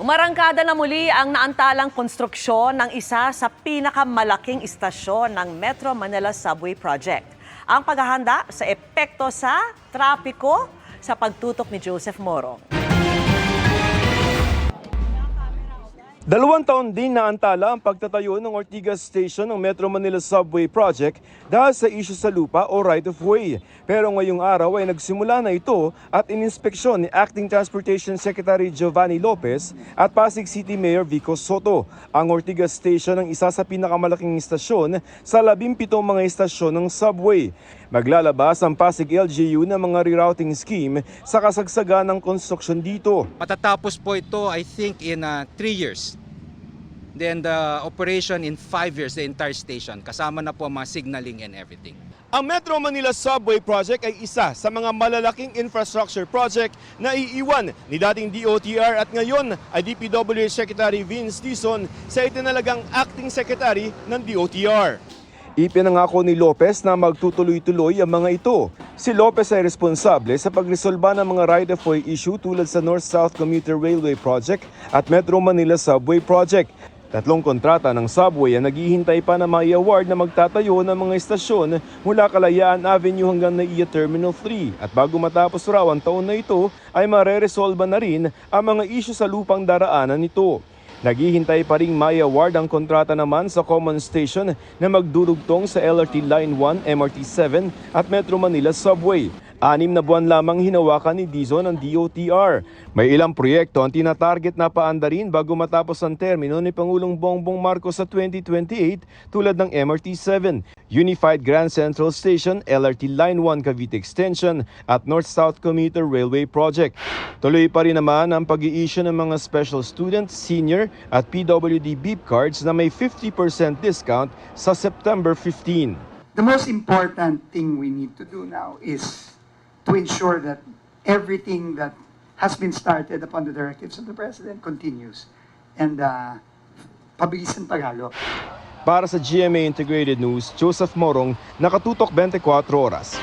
Umarangkada na muli ang naantalang konstruksyon ng isa sa pinakamalaking istasyon ng Metro Manila Subway Project. Ang paghahanda sa epekto sa trapiko sa pagtutok ni Joseph Morong. 2 taon din naantala ang pagtatayo ng Ortigas Station ng Metro Manila Subway Project dahil sa isyu sa lupa o right-of-way. Pero ngayong araw ay nagsimula na ito at ininspeksyon ni Acting Transportation Secretary Giovanni Lopez at Pasig City Mayor Vico Soto. Ang Ortigas Station ang isa sa pinakamalaking istasyon sa 17 mga istasyon ng subway. Maglalabas ang Pasig LGU ng mga rerouting scheme sa kasagsagan ng konstruksyon dito. Matatapos po ito, I think, in 3 years. Then the operation in 5 years, the entire station. Kasama na po ang mga signaling and everything. Ang Metro Manila Subway Project ay isa sa mga malalaking infrastructure project na iiwan ni dating DOTR at ngayon ay DPWH Secretary Vince Dizon sa itinalagang Acting Secretary ng DOTR. Ipinangako ni Lopez na magtutuloy-tuloy ang mga ito. Si Lopez ay responsable sa pagresolba ng mga right-of-way issue tulad sa North-South Commuter Railway Project at Metro Manila Subway Project. 3 kontrata ng subway ang naghihintay pa na mai-award na magtatayo ng mga istasyon mula Kalayaan Avenue hanggang NAIA Terminal 3. At bago matapos raw ang taon na ito ay mareresolba na rin ang mga issue sa lupang daraanan nito. Naghihintay pa ring mai-award ang kontrata naman sa Common Station na magdurugtong sa LRT Line 1, MRT 7 at Metro Manila Subway. 6 na buwan lamang hinawakan ni Dizon ang DOTR. May ilang proyekto ang tinatarget na paandarin bago matapos ang termino ni Pangulong Bongbong Marcos sa 2028 tulad ng MRT 7, Unified Grand Central Station, LRT Line 1 Cavite Extension at North-South Commuter Railway Project. Tuloy pa rin naman ang pag-i-issue ng mga special student, senior at PWD beep cards na may 50% discount sa September 15. The most important thing we need to do now is to ensure that everything that has been started upon the directives of the President continues. And pabilisan pagalo. Para sa GMA Integrated News, Joseph Morong, Nakatutok 24 Oras.